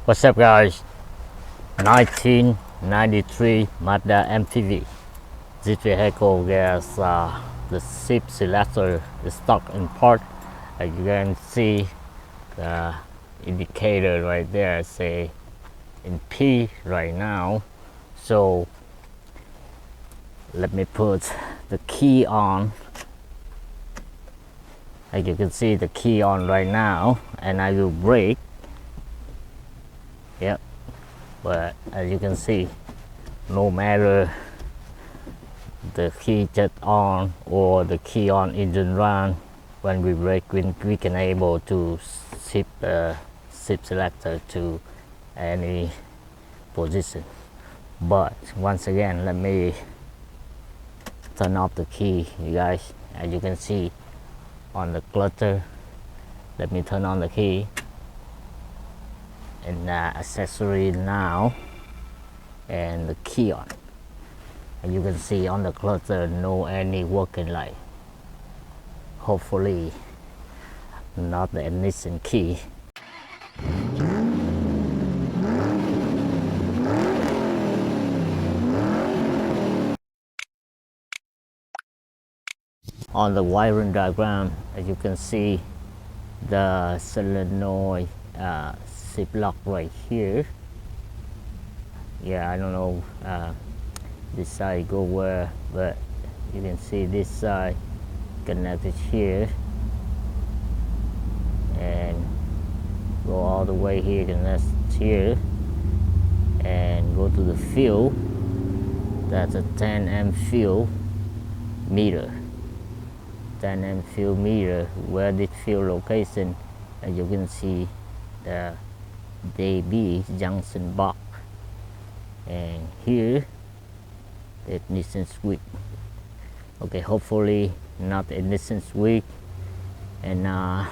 What's up, guys? 1993 Mazda MPV. This vehicle has the shift selector is stock in part. As you can see, the indicator right there say in P right now. So let me put the key on. As you can see, the key on right now, and I will brake. Yep. But as you can see, no matter the key just on or the key on engine run, when we brake, we can able to shift the shift selector to any position. But once again, let me turn off the key, you guys. As you can see on the clutter, let me turn on the key. And accessory now, and the key on, and you can see on the clutter no any working light. Hopefully not the ignition key. On the wiring diagram, as you can see, the solenoid shift lock right here. Yeah, I don't know this side go where, but you can see this side connected here and go all the way here to next here and go to the fuel. That's a 10 amp fuel meter. 10 amp fuel meter. Where this fuel location, as you can see, the DB junction box, and here the ignition switch. Okay, hopefully not the ignition switch, and not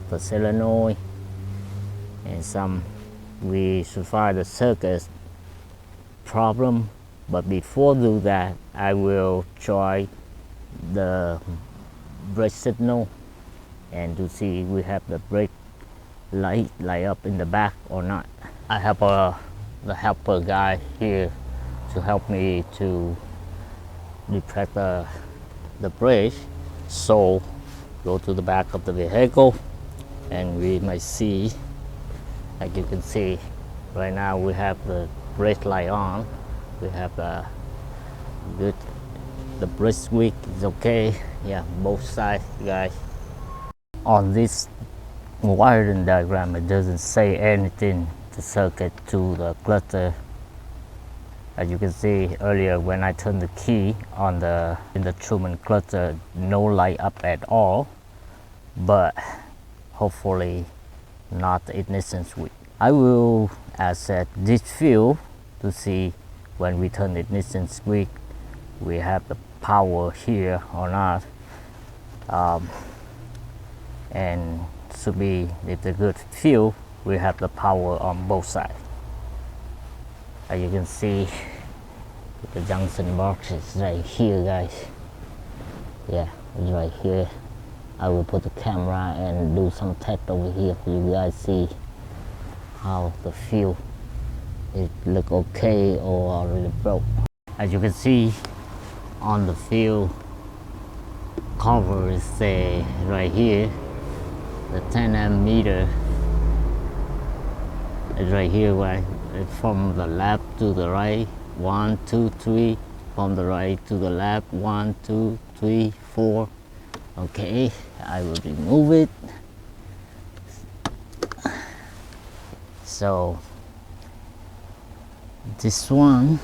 the solenoid, and some we survive the circuit problem. But before do that, I will try the brake signal and to see we have the brake light up in the back or not. I have the helper guy here to help me to detect the brake. So go to the back of the vehicle and we might see, like you can see right now, we have the brake light on. We have the good, the brake switch is okay. Yeah, both sides, guys. On this wiring diagram, it doesn't say anything to circuit to the clutter. As you can see earlier, when I turned the key on in the Truman clutter, no light up at all. But hopefully not the ignition switch. I will asset this fuel to see when we turn the ignition switch, we have the power here or not. And should be, if the good fuel, we have the power on both sides. As you can see, the junction box is right here, guys. Yeah, it's right here. I will put the camera and do some test over here for you guys see how the fuel it look okay or already broke. As you can see on the fuel cover is right here. The 10 amp meter is right here, right? It's from the left to the right, 1, 2, 3. From the right to the left, 1, 2, 3, 4. Okay, I will remove it. So this one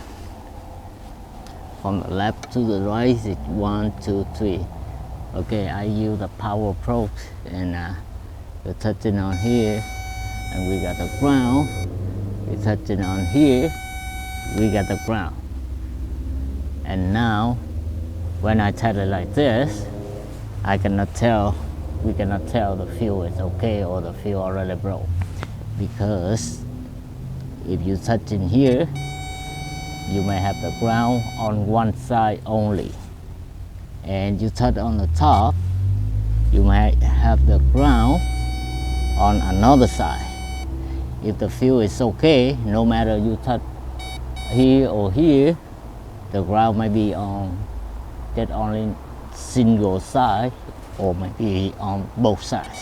from the left to the right is 1, 2, 3. Okay, I use the power probe and we're touching on here, and we got the ground. We're touching on here, we got the ground. And now when I test it like this, I cannot tell, we cannot tell the fuel is okay or the fuel already broke, because if you touch in here, you may have the ground on one side only, and you touch on the top, you might have the ground on another side. If the fuel is okay, no matter you touch here or here, the ground might be on that only single side or maybe on both sides.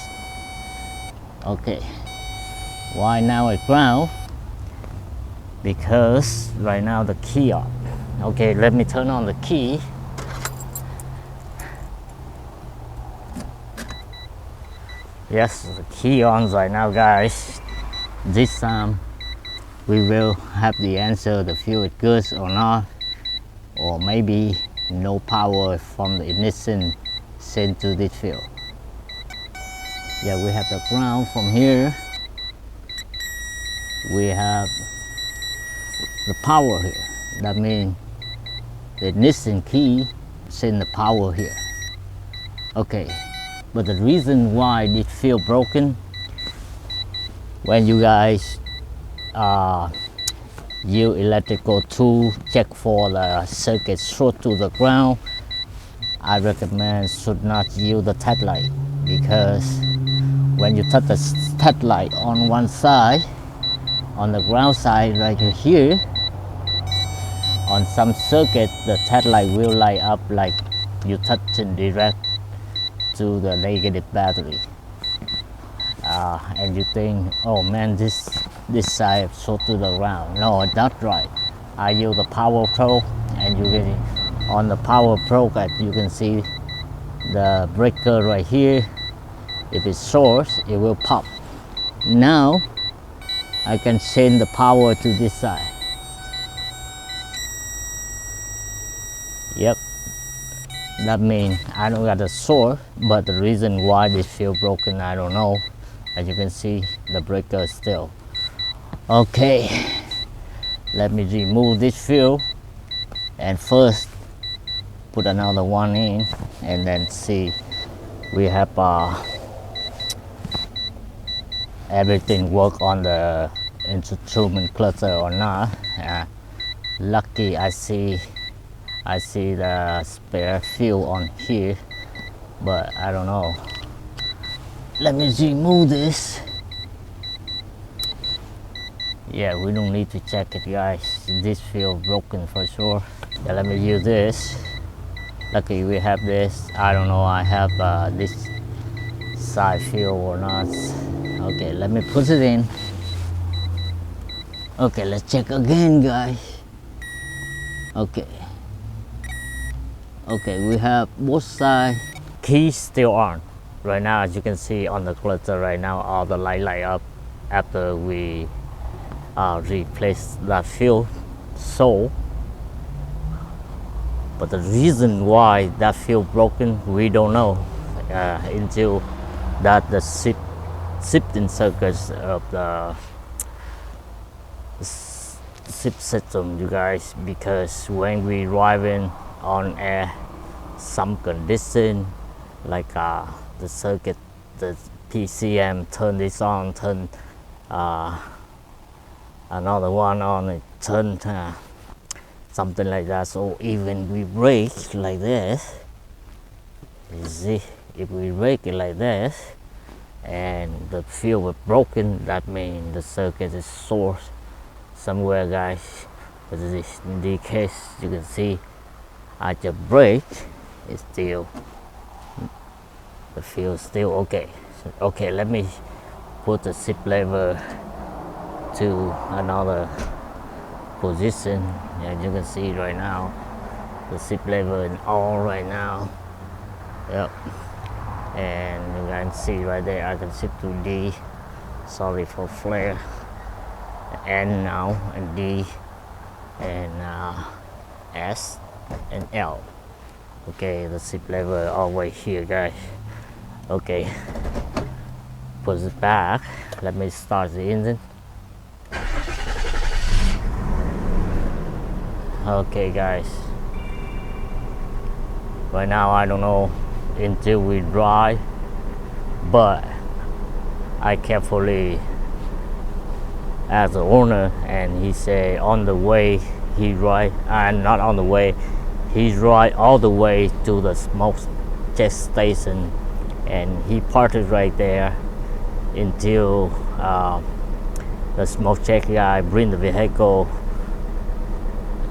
Okay, why now at ground? Because right now the key on. Okay, let me turn on the key. Yes, the key on right now, guys. This time we will have the answer, the fuel is good or not, or maybe no power from the ignition sent to this fuel. Yeah, we have the ground from here. We have the power here. That means the ignition key send the power here. Okay, but the reason why this fuel broken, when you guys use electrical tool check for the circuit short to the ground, I recommend should not use the test light, because when you touch the test light on one side, on the ground side right here, on some circuit the test light will light up like you touching direct to the negative battery. And you think, oh man, this side short to the ground. No, that's right. I use the power probe, and you can, on the power probe, you can see the breaker right here. If it's short, it will pop. Now I can send the power to this side. Yep, that means I don't got a source, but the reason why this fuse broken, I don't know. As you can see, the breaker is still. Okay, let me remove this fuse and first put another one in, and then see we have everything work on the instrument cluster or not. Lucky I see the spare fuse on here, but I don't know. Let me remove this. Yeah, we don't need to check it, guys. This fuse broken for sure. Yeah, let me use this. Lucky we have this. I don't know I have this side fuse or not. Okay, let me put it in. Okay, let's check again, guys. Okay, we have both sides. Key still on. Right now, as you can see on the cluster right now, all the light up after we replace that fuse. So, but the reason why that fuse broken, we don't know until that the shifting circuits of the shift system, you guys, because when we driving on some condition like the circuit, the PCM turn this on, turn another one on, it turn something like that. So even we brake like this, you see, if we brake it like this and the fuse was broken, that means the circuit is short somewhere, guys. But in this case, you can see I just brake, it's still, the fuse still okay. Okay, let me put the shift lever to another position. As you can see right now, the shift lever is on right now. Yep, and you can see right there I can shift to D. Sorry for flare. N now, and D, and S and L. Okay, the shift lever all the way here, guys. Okay, put it back. Let me start the engine. Okay, guys, right now I don't know until we drive, but I carefully as the owner, and he said on the way he drive, and not on the way, he drive all the way to the smoke check station, and he parked it right there until the smoke check guy bring the vehicle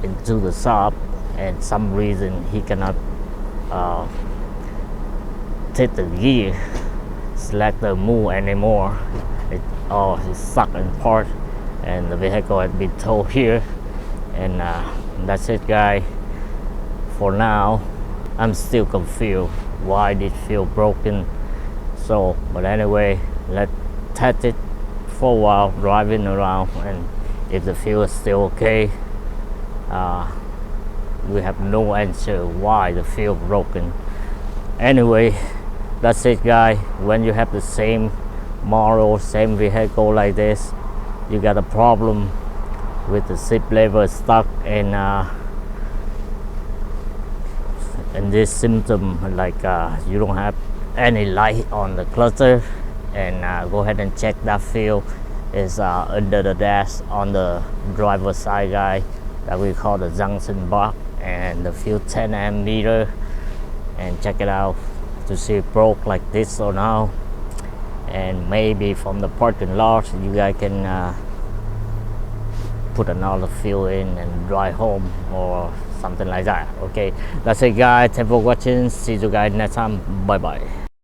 into the shop, and some reason he cannot take the gear selector move anymore. It's stuck in part, and the vehicle has been towed here, and that's it, guys. For now, I'm still confused why it feel broken. So, but anyway, let's test it for a while, driving around, and if the fuel is still okay, we have no answer why the fuel broken. Anyway, that's it, guys. When you have the same model, same vehicle like this, you got a problem with the shift lever stuck, and this symptom like you don't have any light on the cluster, and go ahead and check that field is under the dash on the driver's side, guy, that we call the junction box, and the field 10 amp meter, and check it out to see it broke like this or now. And maybe from the parking lot you guys can put another field in and drive home or something like that. Okay, that's it, guys. Thanks for watching. See you guys next time. Bye bye.